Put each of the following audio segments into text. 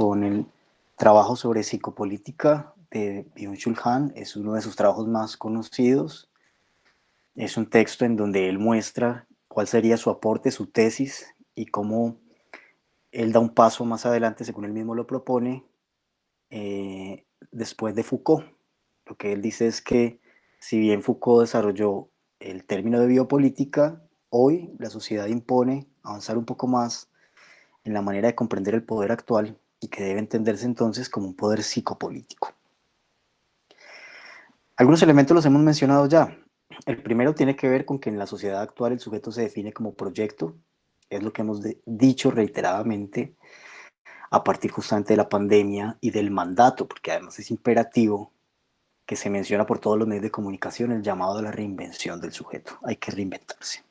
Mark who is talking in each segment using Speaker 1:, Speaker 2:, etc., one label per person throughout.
Speaker 1: con el trabajo sobre psicopolítica de Byung-Chul Han. Es uno de sus trabajos más conocidos. Es un texto en donde él muestra cuál sería su aporte, su tesis, y cómo él da un paso más adelante, según él mismo lo propone, después de Foucault. Lo que él dice es que si bien Foucault desarrolló el término de biopolítica, hoy la sociedad impone avanzar un poco más en la manera de comprender el poder actual y que debe entenderse entonces como un poder psicopolítico. Algunos elementos los hemos mencionado ya. El primero tiene que ver con que en la sociedad actual el sujeto se define como proyecto, es lo que hemos dicho reiteradamente a partir justamente de la pandemia y del mandato, porque además es imperativo que se menciona por todos los medios de comunicación el llamado a la reinvención del sujeto. Hay que reinventarse.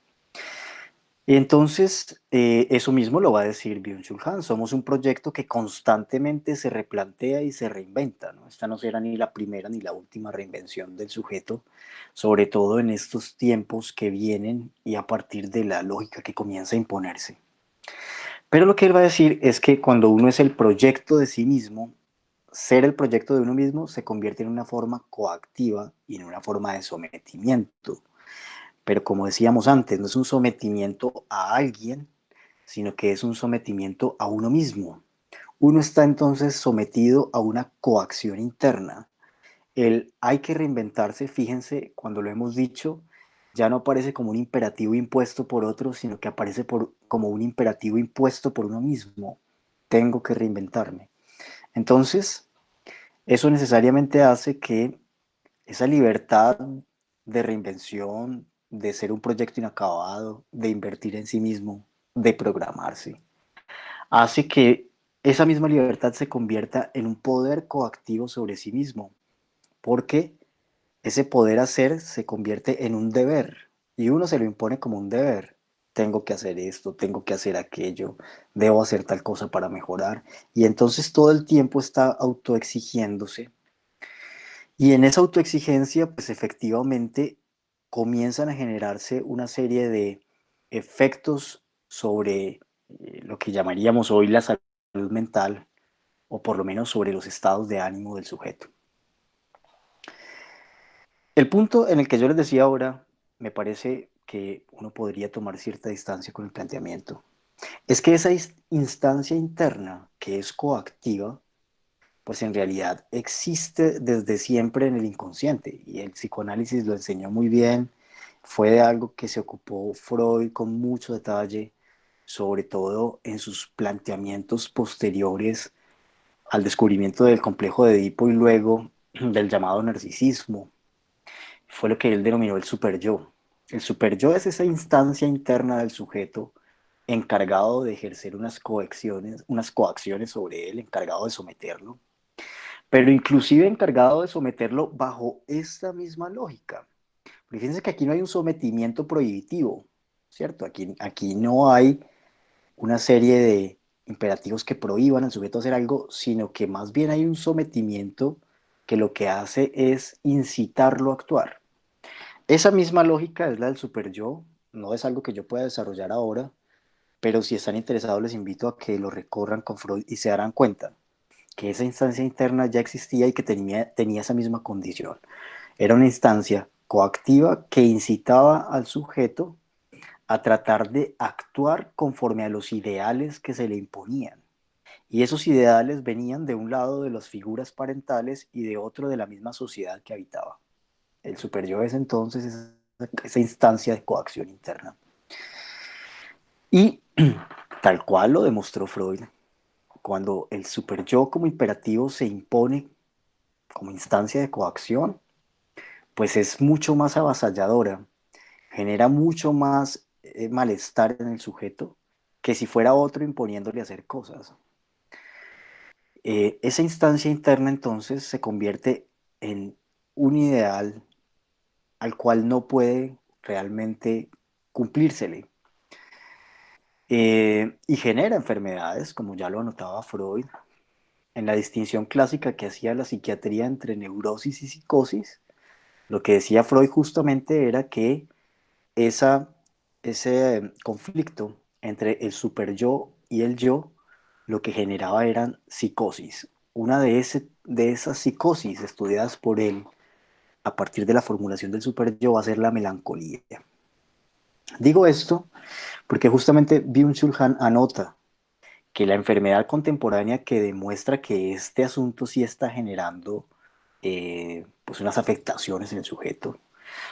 Speaker 1: Y entonces, eso mismo lo va a decir Byung-Chul Han. Somos un proyecto que constantemente se replantea y se reinventa, ¿no? Esta no será ni la primera ni la última reinvención del sujeto, sobre todo en estos tiempos que vienen y a partir de la lógica que comienza a imponerse. Pero lo que él va a decir es que cuando uno es el proyecto de sí mismo, ser el proyecto de uno mismo se convierte en una forma coactiva y en una forma de sometimiento. Pero como decíamos antes, no es un sometimiento a alguien, sino que es un sometimiento a uno mismo. Uno está entonces sometido a una coacción interna. El hay que reinventarse, fíjense, cuando lo hemos dicho, ya no aparece como un imperativo impuesto por otro, sino que aparece como un imperativo impuesto por uno mismo. Tengo que reinventarme. Entonces, eso necesariamente hace que esa libertad de reinvención, de ser un proyecto inacabado, de invertir en sí mismo, de programarse, hace que esa misma libertad se convierta en un poder coactivo sobre sí mismo, porque ese poder hacer se convierte en un deber y uno se lo impone como un deber. Tengo que hacer esto, tengo que hacer aquello, debo hacer tal cosa para mejorar. Y entonces todo el tiempo está autoexigiéndose. Y en esa autoexigencia, pues efectivamente comienzan a generarse una serie de efectos sobre lo que llamaríamos hoy la salud mental, o por lo menos sobre los estados de ánimo del sujeto. El punto en el que yo les decía ahora, me parece que uno podría tomar cierta distancia con el planteamiento, es que esa instancia interna que es coactiva, pues en realidad existe desde siempre en el inconsciente y el psicoanálisis lo enseñó muy bien, fue de algo que se ocupó Freud con mucho detalle, sobre todo en sus planteamientos posteriores al descubrimiento del complejo de Edipo y luego del llamado narcisismo. Fue lo que él denominó el superyo. El superyo es esa instancia interna del sujeto encargado de ejercer unas coacciones sobre él, encargado de someterlo, pero inclusive encargado de someterlo bajo esta misma lógica. Porque fíjense que aquí no hay un sometimiento prohibitivo, ¿cierto? Aquí no hay una serie de imperativos que prohíban al sujeto hacer algo, sino que más bien hay un sometimiento que lo que hace es incitarlo a actuar. Esa misma lógica es la del superyo, no es algo que yo pueda desarrollar ahora, pero si están interesados les invito a que lo recorran con Freud y se darán cuenta que esa instancia interna ya existía y que tenía esa misma condición. Era una instancia coactiva que incitaba al sujeto a tratar de actuar conforme a los ideales que se le imponían. Y esos ideales venían de un lado de las figuras parentales y de otro de la misma sociedad que habitaba. El superyo es entonces esa instancia de coacción interna. Y tal cual lo demostró Freud, cuando el superyo como imperativo se impone como instancia de coacción, pues es mucho más avasalladora, genera mucho más malestar en el sujeto que si fuera otro imponiéndole a hacer cosas. Esa instancia interna entonces se convierte en un ideal al cual no puede realmente cumplírsele. Y genera enfermedades, como ya lo anotaba Freud, en la distinción clásica que hacía la psiquiatría entre neurosis y psicosis. Lo que decía Freud justamente era que esa, ese conflicto entre el superyo y el yo lo que generaba eran psicosis. Una de esas psicosis estudiadas por él a partir de la formulación del superyo va a ser la melancolía. Digo esto porque justamente Byung-Chul Han anota que la enfermedad contemporánea que demuestra que este asunto sí está generando pues unas afectaciones en el sujeto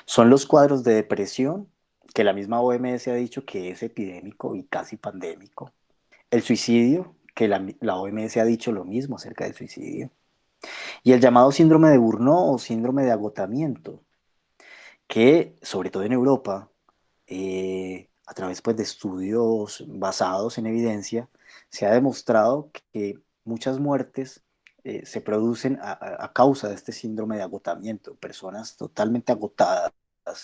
Speaker 1: son los cuadros de depresión, que la misma OMS ha dicho que es epidémico y casi pandémico. El suicidio, que la OMS ha dicho lo mismo acerca del suicidio. Y el llamado síndrome de Burnout o síndrome de agotamiento, que sobre todo en Europa, a través pues, de estudios basados en evidencia, se ha demostrado que muchas muertes se producen a causa de este síndrome de agotamiento. Personas totalmente agotadas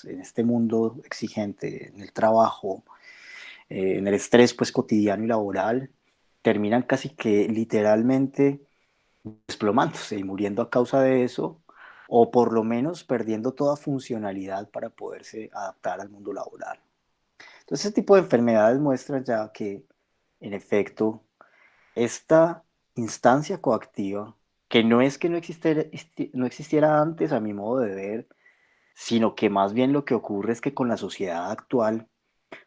Speaker 1: en este mundo exigente, en el trabajo, en el estrés pues, cotidiano y laboral, terminan casi que literalmente desplomándose y muriendo a causa de eso, o por lo menos perdiendo toda funcionalidad para poderse adaptar al mundo laboral. Entonces, ese tipo de enfermedades muestran ya que, en efecto, esta instancia coactiva, que no es que no existiera antes a mi modo de ver, sino que más bien lo que ocurre es que con la sociedad actual,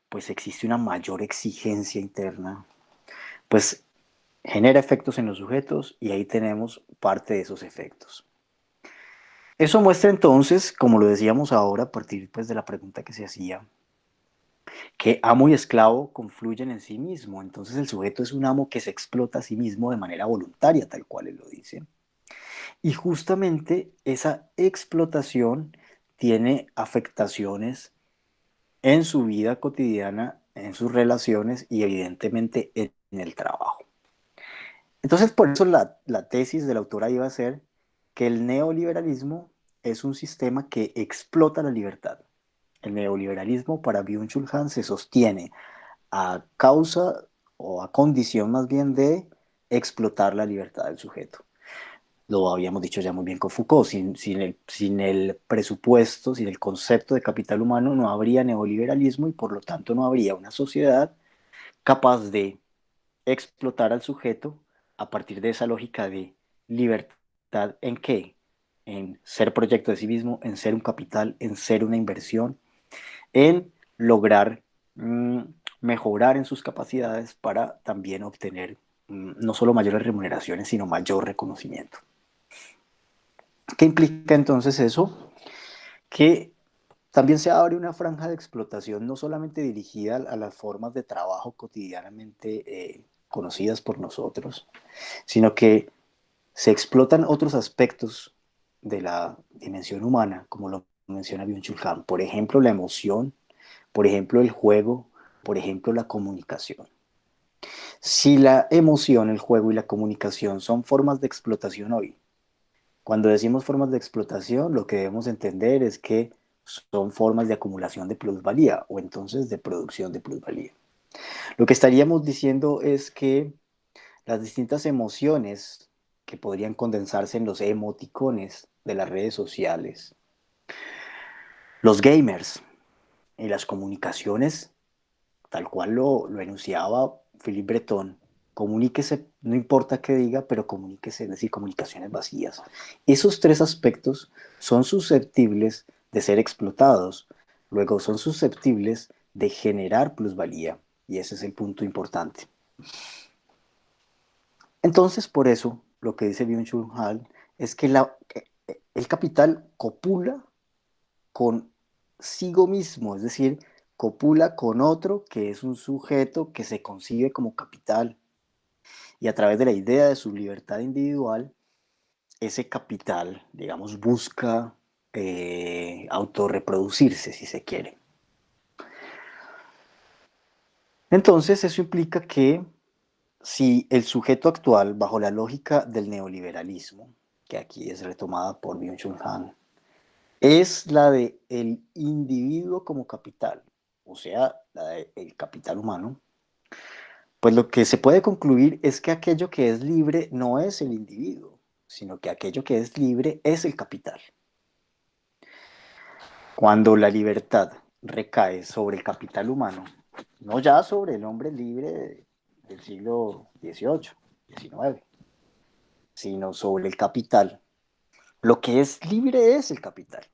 Speaker 1: pues existe una mayor exigencia interna, pues genera efectos en los sujetos y ahí tenemos parte de esos efectos. Eso muestra entonces, como lo decíamos ahora, a partir pues, de la pregunta que se hacía, que amo y esclavo confluyen en sí mismo. Entonces el sujeto es un amo que se explota a sí mismo de manera voluntaria, tal cual él lo dice. Y justamente esa explotación tiene afectaciones en su vida cotidiana, en sus relaciones y evidentemente en el trabajo. Entonces por eso la tesis de la autora iba a ser que el neoliberalismo es un sistema que explota la libertad. El neoliberalismo para Byung-Chul Han se sostiene a causa o a condición más bien de explotar la libertad del sujeto. Lo habíamos dicho ya muy bien con Foucault, sin el presupuesto, sin el concepto de capital humano no habría neoliberalismo y por lo tanto no habría una sociedad capaz de explotar al sujeto a partir de esa lógica de libertad en qué, en ser proyecto de sí mismo, en ser un capital, en ser una inversión, en lograr mm, mejorar en sus capacidades para también obtener no solo mayores remuneraciones, sino mayor reconocimiento. ¿Qué implica entonces eso? Que también se abre una franja de explotación no solamente dirigida a las formas de trabajo cotidianamente conocidas por nosotros, sino que se explotan otros aspectos de la dimensión humana, como lo menciona Byung-Chul Han, por ejemplo, la emoción, por ejemplo, el juego, por ejemplo, la comunicación. Si la emoción, el juego y la comunicación son formas de explotación hoy, cuando decimos formas de explotación, lo que debemos entender es que son formas de acumulación de plusvalía o entonces de producción de plusvalía. Lo que estaríamos diciendo es que las distintas emociones que podrían condensarse en los emoticones de las redes sociales, los gamers y las comunicaciones, tal cual lo enunciaba Philippe Breton, comuníquese, no importa qué diga, pero comuníquese, es decir, comunicaciones vacías. Esos tres aspectos son susceptibles de ser explotados, luego son susceptibles de generar plusvalía, y ese es el punto importante. Entonces, por eso, lo que dice Byung-Chul Han es que el capital copula consigo mismo, es decir, copula con otro que es un sujeto que se concibe como capital y a través de la idea de su libertad individual, ese capital, digamos, busca autorreproducirse, si se quiere. Entonces, eso implica que si el sujeto actual, bajo la lógica del neoliberalismo, que aquí es retomada por Byung-Chul Han, es la de el individuo como capital, o sea, la del capital humano, pues lo que se puede concluir es que aquello que es libre no es el individuo, sino que aquello que es libre es el capital. Cuando la libertad recae sobre el capital humano, no ya sobre el hombre libre del siglo XVIII, XIX, sino sobre el capital. Lo que es libre es el capital.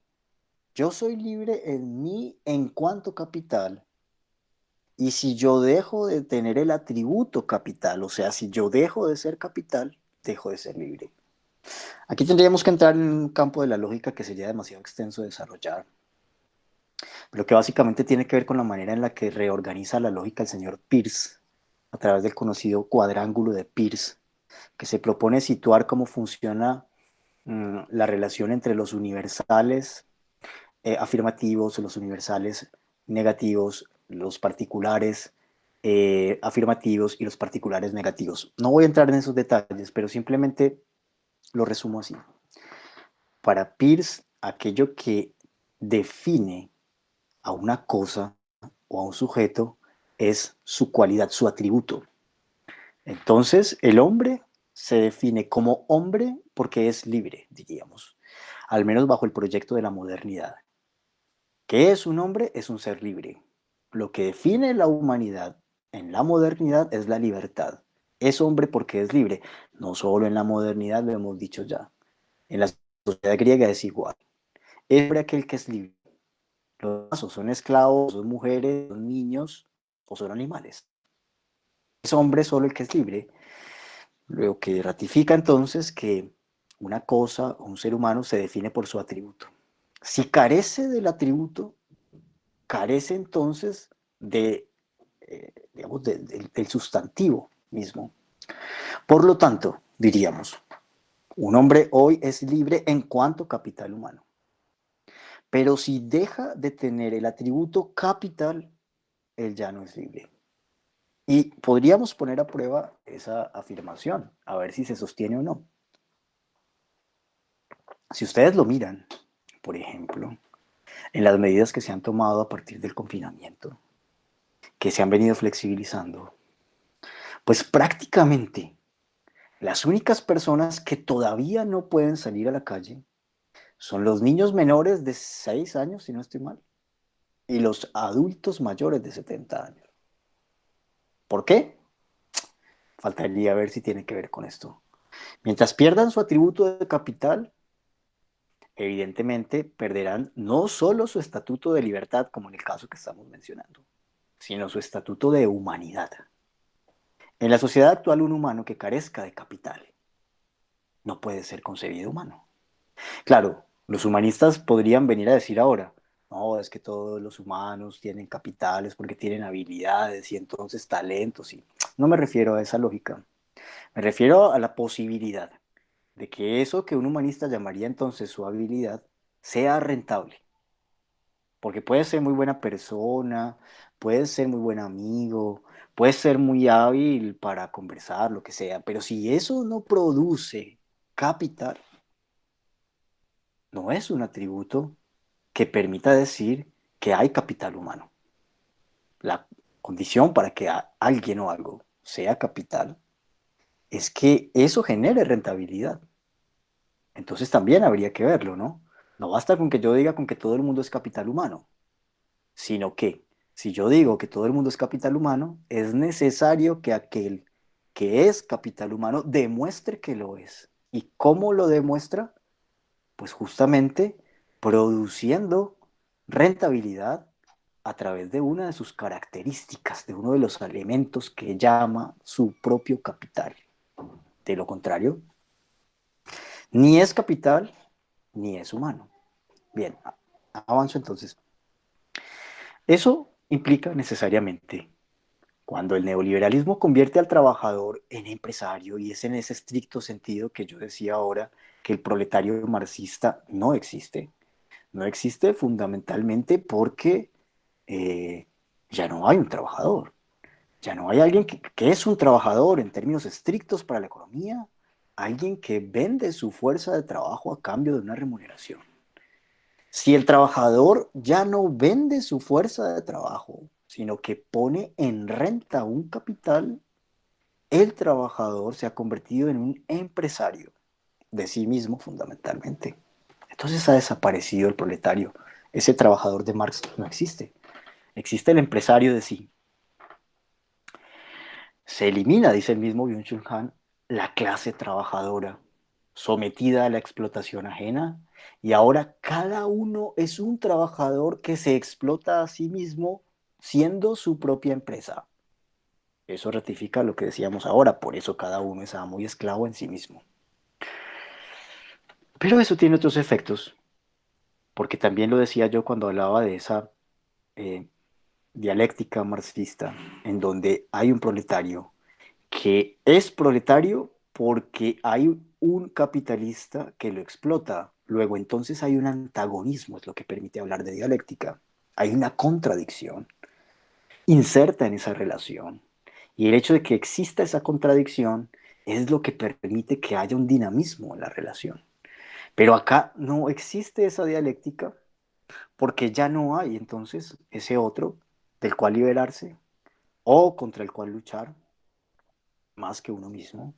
Speaker 1: Yo soy libre en mí en cuanto capital. Y si yo dejo de tener el atributo capital, o sea, si yo dejo de ser capital, dejo de ser libre. Aquí tendríamos que entrar en un campo de la lógica que sería demasiado extenso de desarrollar, pero que básicamente tiene que ver con la manera en la que reorganiza la lógica el señor Peirce a través del conocido cuadrángulo de Peirce, que se propone situar cómo funciona la relación entre los universales afirmativos, los universales negativos, los particulares afirmativos y los particulares negativos. No voy a entrar en esos detalles, pero simplemente lo resumo así. Para Peirce, aquello que define a una cosa o a un sujeto es su cualidad, su atributo. Entonces, el hombre se define como hombre porque es libre, diríamos, al menos bajo el proyecto de la modernidad. ¿Qué es un hombre? Es un ser libre. Lo que define la humanidad en la modernidad es la libertad. Es hombre porque es libre. No solo en la modernidad, lo hemos dicho ya. En la sociedad griega es igual. Es hombre aquel que es libre. Los demás o son esclavos, son mujeres, son niños o son animales. Es hombre solo el que es libre. Lo que ratifica entonces que una cosa o un ser humano se define por su atributo. Si carece del atributo, carece entonces de, digamos, del sustantivo mismo. Por lo tanto, diríamos, un hombre hoy es libre en cuanto capital humano. Pero si deja de tener el atributo capital, él ya no es libre. Y podríamos poner a prueba esa afirmación, a ver si se sostiene o no. Si ustedes lo miran, por ejemplo, en las medidas que se han tomado a partir del confinamiento, que se han venido flexibilizando, pues prácticamente las únicas personas que todavía no pueden salir a la calle son los niños menores de 6 años, si no estoy mal, y los adultos mayores de 70 años. ¿Por qué? Faltaría ver si tiene que ver con esto. Mientras pierdan su atributo de capital, evidentemente perderán no solo su estatuto de libertad, como en el caso que estamos mencionando, sino su estatuto de humanidad. En la sociedad actual, un humano que carezca de capital no puede ser concebido humano. Claro, los humanistas podrían venir a decir ahora, no, es que todos los humanos tienen capitales porque tienen habilidades y entonces talentos. Y no me refiero a esa lógica, me refiero a la posibilidad de que eso que un humanista llamaría entonces su habilidad sea rentable. Porque puede ser muy buena persona, puede ser muy buen amigo, puede ser muy hábil para conversar, lo que sea, pero si eso no produce capital, no es un atributo que permita decir que hay capital humano. La condición para que alguien o algo sea capital es que eso genere rentabilidad. Entonces también habría que verlo, ¿no? No basta con que yo diga con que todo el mundo es capital humano, sino que si yo digo que todo el mundo es capital humano, es necesario que aquel que es capital humano demuestre que lo es. ¿Y cómo lo demuestra? Pues justamente produciendo rentabilidad a través de una de sus características, de uno de los elementos que llama su propio capital. De lo contrario, ni es capital ni es humano. Bien, avanzo entonces. Eso implica necesariamente, cuando el neoliberalismo convierte al trabajador en empresario, y es en ese estricto sentido que yo decía ahora que el proletario marxista no existe. No existe fundamentalmente porque eh, ya no hay un trabajador. Ya no hay alguien que es un trabajador en términos estrictos para la economía, alguien que vende su fuerza de trabajo a cambio de una remuneración. Si el trabajador ya no vende su fuerza de trabajo, sino que pone en renta un capital, el trabajador se ha convertido en un empresario de sí mismo fundamentalmente. Entonces ha desaparecido el proletario. Ese trabajador de Marx no existe. Existe el empresario de sí. Se elimina, dice el mismo Byung-Chul Han, la clase trabajadora sometida a la explotación ajena y ahora cada uno es un trabajador que se explota a sí mismo siendo su propia empresa. Eso ratifica lo que decíamos ahora, por eso cada uno es amo y esclavo en sí mismo. Pero eso tiene otros efectos, porque también lo decía yo cuando hablaba de esa eh, dialéctica marxista, en donde hay un proletario que es proletario porque hay un capitalista que lo explota. Luego entonces hay un antagonismo, es lo que permite hablar de dialéctica. Hay una contradicción inserta en esa relación. Y el hecho de que exista esa contradicción es lo que permite que haya un dinamismo en la relación. Pero acá no existe esa dialéctica porque ya no hay entonces ese otro del cual liberarse o contra el cual luchar más que uno mismo.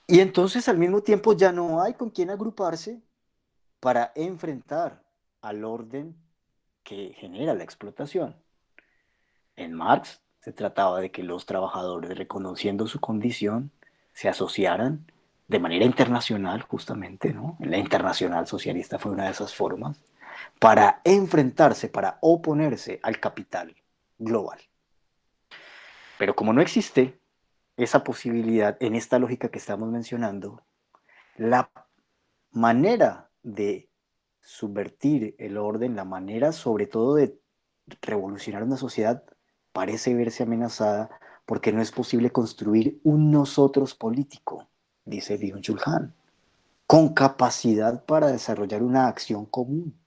Speaker 1: Y entonces al mismo tiempo ya no hay con quién agruparse para enfrentar al orden que genera la explotación. En Marx se trataba de que los trabajadores, reconociendo su condición, se asociaran de manera internacional, justamente, ¿no? La internacional socialista fue una de esas formas, para enfrentarse, para oponerse al capital global. Pero como no existe esa posibilidad en esta lógica que estamos mencionando, la manera de subvertir el orden, la manera sobre todo de revolucionar una sociedad parece verse amenazada porque no es posible construir un nosotros político, dice Byung-Chul Han, con capacidad para desarrollar una acción común.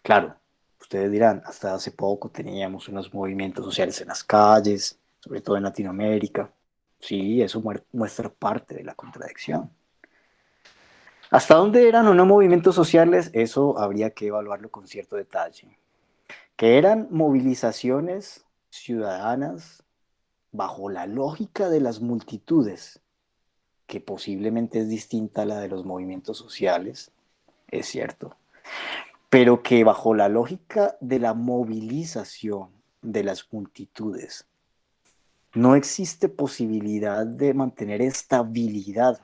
Speaker 1: Claro, ustedes dirán, hasta hace poco teníamos unos movimientos sociales en las calles, sobre todo en Latinoamérica. Sí, eso muestra parte de la contradicción. ¿Hasta dónde eran o no movimientos sociales? Eso habría que evaluarlo con cierto detalle. Que eran movilizaciones ciudadanas bajo la lógica de las multitudes, que posiblemente es distinta a la de los movimientos sociales, es cierto, pero que bajo la lógica de la movilización de las multitudes no existe posibilidad de mantener estabilidad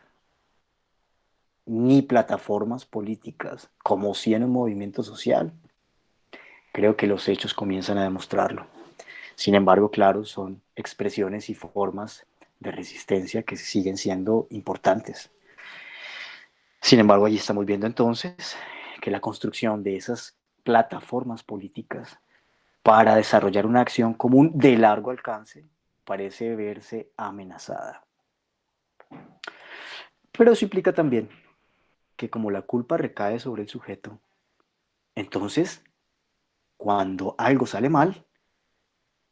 Speaker 1: ni plataformas políticas, como si en un movimiento social. Creo que los hechos comienzan a demostrarlo. Sin embargo, claro, son expresiones y formas de resistencia que siguen siendo importantes. Sin embargo, allí estamos viendo entonces que la construcción de esas plataformas políticas para desarrollar una acción común de largo alcance parece verse amenazada. Pero eso implica también que como la culpa recae sobre el sujeto, entonces cuando algo sale mal,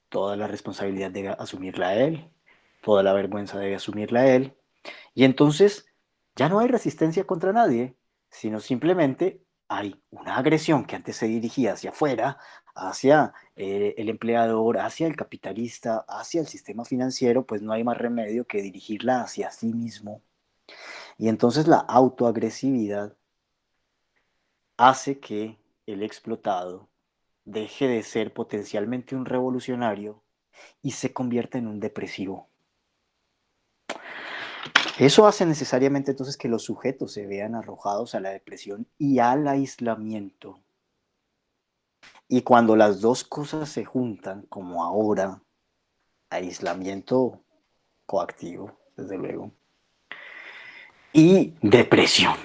Speaker 1: toda la responsabilidad debe asumirla a él, toda la vergüenza debe asumirla a él, y entonces ya no hay resistencia contra nadie, sino simplemente hay una agresión que antes se dirigía hacia afuera, hacia el empleador, hacia el capitalista, hacia el sistema financiero, pues no hay más remedio que dirigirla hacia sí mismo. Y entonces la autoagresividad hace que el explotado deje de ser potencialmente un revolucionario y se convierta en un depresivo. Eso hace necesariamente entonces que los sujetos se vean arrojados a la depresión y al aislamiento. Y cuando las dos cosas se juntan, como ahora, aislamiento coactivo, desde luego, y depresión.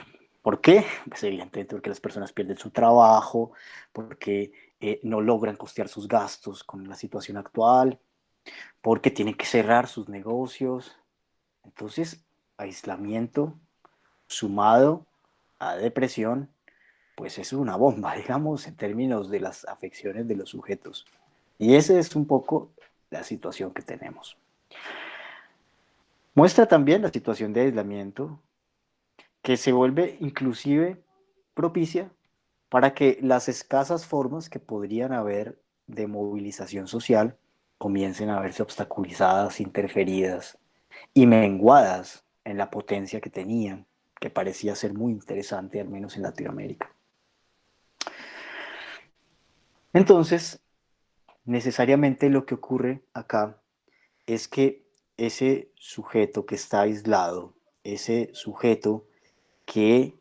Speaker 1: ¿Por qué? Pues evidentemente porque las personas pierden su trabajo, porque no logran costear sus gastos con la situación actual, porque tienen que cerrar sus negocios. Entonces, aislamiento sumado a depresión, pues es una bomba, digamos, en términos de las afecciones de los sujetos. Y esa es un poco la situación que tenemos. Muestra también la situación de aislamiento, que se vuelve inclusive propicia para que las escasas formas que podrían haber de movilización social comiencen a verse obstaculizadas, interferidas y menguadas en la potencia que tenían, que parecía ser muy interesante, al menos en Latinoamérica. Entonces, necesariamente lo que ocurre acá es que ese sujeto que está aislado, ese sujeto que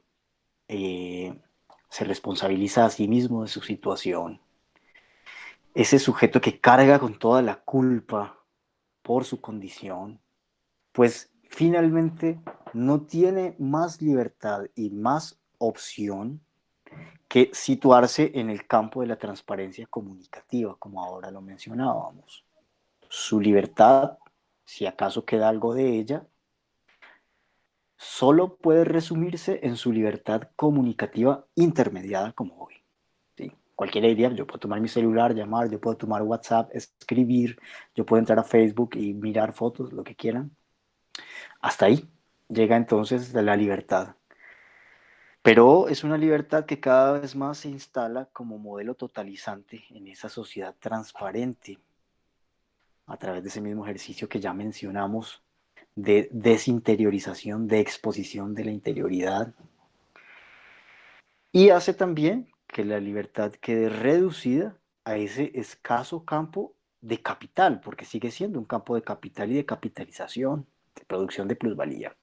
Speaker 1: eh, se responsabiliza a sí mismo de su situación, ese sujeto que carga con toda la culpa por su condición, pues finalmente no tiene más libertad y más opción que situarse en el campo de la transparencia comunicativa, como ahora lo mencionábamos. Su libertad, si acaso queda algo de ella, solo puede resumirse en su libertad comunicativa intermediada como hoy. ¿Sí? Cualquiera diría, yo puedo tomar mi celular, llamar, yo puedo tomar WhatsApp, escribir, yo puedo entrar a Facebook y mirar fotos, lo que quieran. Hasta ahí llega entonces la libertad. Pero es una libertad que cada vez más se instala como modelo totalizante en esa sociedad transparente, a través de ese mismo ejercicio que ya mencionamos, de desinteriorización, de exposición de la interioridad, y hace también que la libertad quede reducida a ese escaso campo de capital, porque sigue siendo un campo de capital y de capitalización, de producción de plusvalía.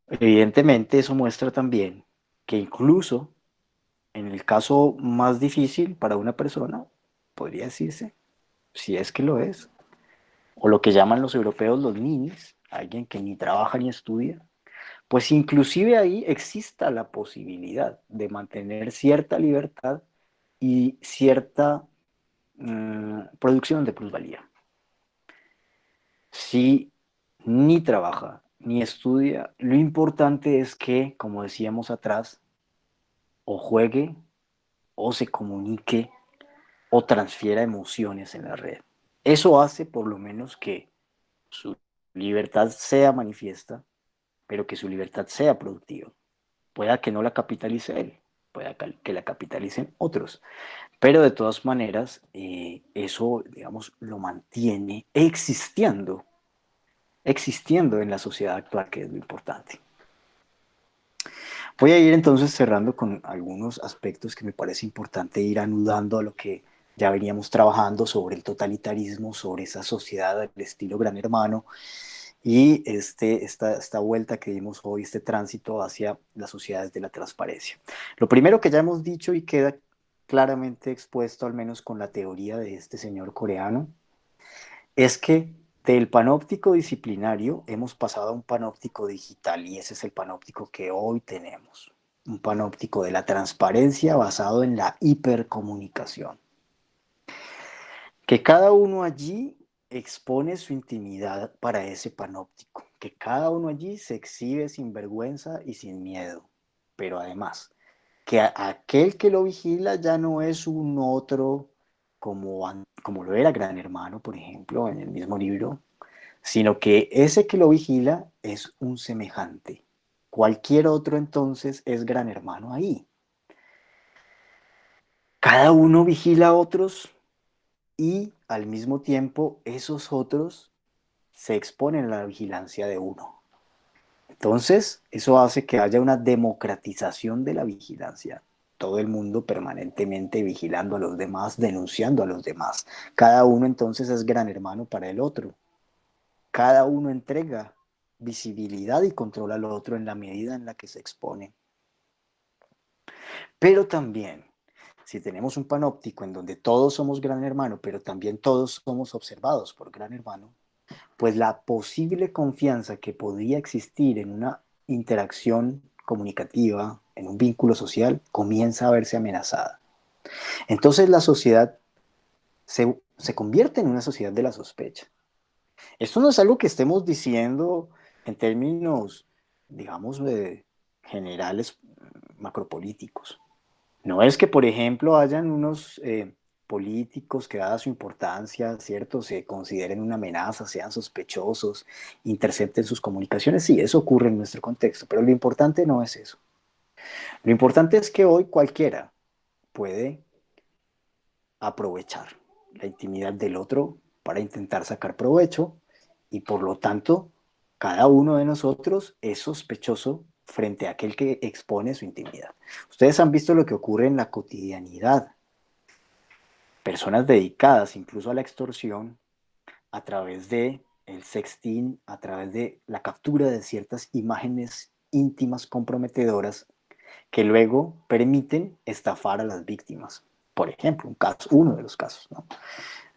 Speaker 1: Evidentemente, eso muestra también que incluso en el caso más difícil para una persona, podría decirse, si es que lo es, o lo que llaman los europeos los ninis, alguien que ni trabaja ni estudia, pues inclusive ahí exista la posibilidad de mantener cierta libertad y cierta producción de plusvalía. Si ni trabaja ni estudia, lo importante es que, como decíamos atrás, o juegue o se comunique o transfiera emociones en la red. Eso hace por lo menos que su libertad sea manifiesta, pero que su libertad sea productiva. Pueda que no la capitalice él, pueda que la capitalicen otros, pero de todas maneras eso, digamos, lo mantiene existiendo en la sociedad actual, que es lo importante. Voy a ir entonces cerrando con algunos aspectos que me parece importante ir anudando a lo que ya veníamos trabajando sobre el totalitarismo, sobre esa sociedad del estilo Gran Hermano y esta vuelta que dimos hoy, este tránsito hacia las sociedades de la transparencia. Lo primero que ya hemos dicho y queda claramente expuesto, al menos con la teoría de este señor coreano, es que del panóptico disciplinario hemos pasado a un panóptico digital y ese es el panóptico que hoy tenemos. Un panóptico de la transparencia basado en la hipercomunicación. Que cada uno allí expone su intimidad para ese panóptico. Que cada uno allí se exhibe sin vergüenza y sin miedo. Pero además, que aquel que lo vigila ya no es un otro como lo era Gran Hermano, por ejemplo, en el mismo libro, sino que ese que lo vigila es un semejante. Cualquier otro entonces es Gran Hermano ahí. Cada uno vigila a otros y al mismo tiempo esos otros se exponen a la vigilancia de uno. Entonces, eso hace que haya una democratización de la vigilancia. Todo el mundo permanentemente vigilando a los demás, denunciando a los demás. Cada uno entonces es Gran Hermano para el otro. Cada uno entrega visibilidad y control al otro en la medida en la que se expone. Pero también, si tenemos un panóptico en donde todos somos Gran Hermano, pero también todos somos observados por Gran Hermano, pues la posible confianza que podría existir en una interacción comunicativa, en un vínculo social, comienza a verse amenazada. Entonces la sociedad se convierte en una sociedad de la sospecha. Esto no es algo que estemos diciendo en términos, digamos, generales macropolíticos. No es que, por ejemplo, hayan unos políticos que, dada su importancia, ¿cierto?, se consideren una amenaza, sean sospechosos, intercepten sus comunicaciones. Sí, eso ocurre en nuestro contexto, pero lo importante no es eso. Lo importante es que hoy cualquiera puede aprovechar la intimidad del otro para intentar sacar provecho y por lo tanto cada uno de nosotros es sospechoso frente a aquel que expone su intimidad. Ustedes han visto lo que ocurre en la cotidianidad. Personas dedicadas incluso a la extorsión a través de el sexting, a través de la captura de ciertas imágenes íntimas comprometedoras que luego permiten estafar a las víctimas. Por ejemplo, uno de los casos, ¿no?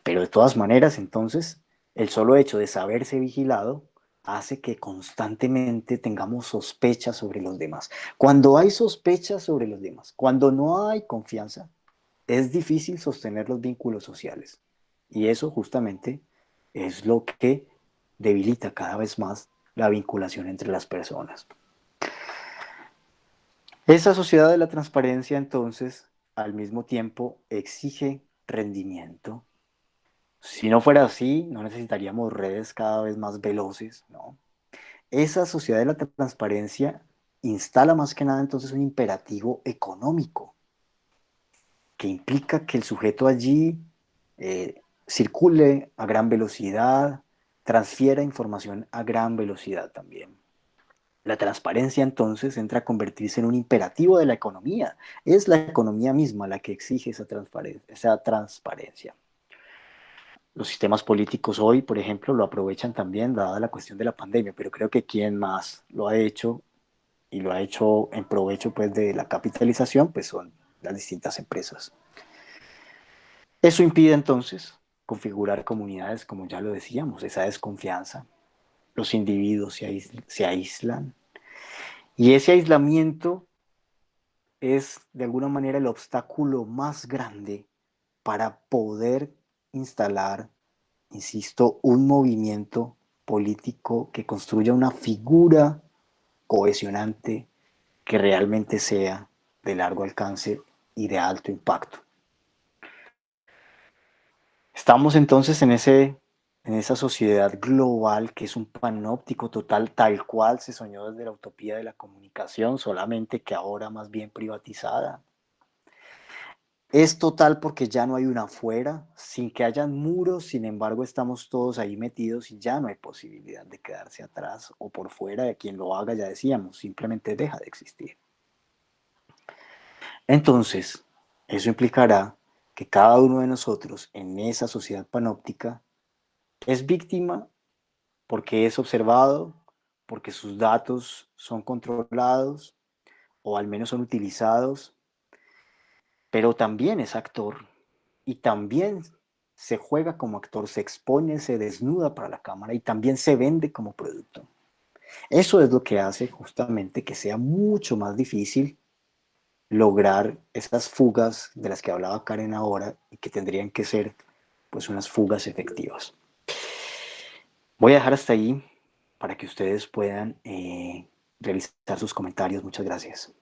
Speaker 1: Pero de todas maneras, entonces, el solo hecho de saberse vigilado hace que constantemente tengamos sospechas sobre los demás. Cuando hay sospechas sobre los demás, cuando no hay confianza, es difícil sostener los vínculos sociales. Y eso justamente es lo que debilita cada vez más la vinculación entre las personas. Esa sociedad de la transparencia, entonces, al mismo tiempo exige rendimiento. Si no fuera así, no necesitaríamos redes cada vez más veloces, ¿no? Esa sociedad de la transparencia instala más que nada entonces un imperativo económico que implica que el sujeto allí circule a gran velocidad, transfiera información a gran velocidad también. La transparencia entonces entra a convertirse en un imperativo de la economía. Es la economía misma la que exige esa transparencia. Los sistemas políticos hoy, por ejemplo, lo aprovechan también, dada la cuestión de la pandemia, pero creo que quien más lo ha hecho y lo ha hecho en provecho pues, de la capitalización, pues son las distintas empresas. Eso impide entonces configurar comunidades, como ya lo decíamos, esa desconfianza. Los individuos se aíslan y ese aislamiento es de alguna manera el obstáculo más grande para poder instalar, insisto, un movimiento político que construya una figura cohesionante que realmente sea de largo alcance y de alto impacto. Estamos entonces en esa sociedad global que es un panóptico total, tal cual se soñó desde la utopía de la comunicación, solamente que ahora más bien privatizada. Es total porque ya no hay una afuera, sin que hayan muros, sin embargo estamos todos ahí metidos y ya no hay posibilidad de quedarse atrás o por fuera de quien lo haga, ya decíamos, simplemente deja de existir. Entonces, eso implicará que cada uno de nosotros en esa sociedad panóptica es víctima porque es observado, porque sus datos son controlados o al menos son utilizados, pero también es actor y también se juega como actor, se expone, se desnuda para la cámara y también se vende como producto. Eso es lo que hace justamente que sea mucho más difícil lograr esas fugas de las que hablaba Karen ahora y que tendrían que ser pues unas fugas efectivas. Voy a dejar hasta ahí para que ustedes puedan realizar sus comentarios. Muchas gracias.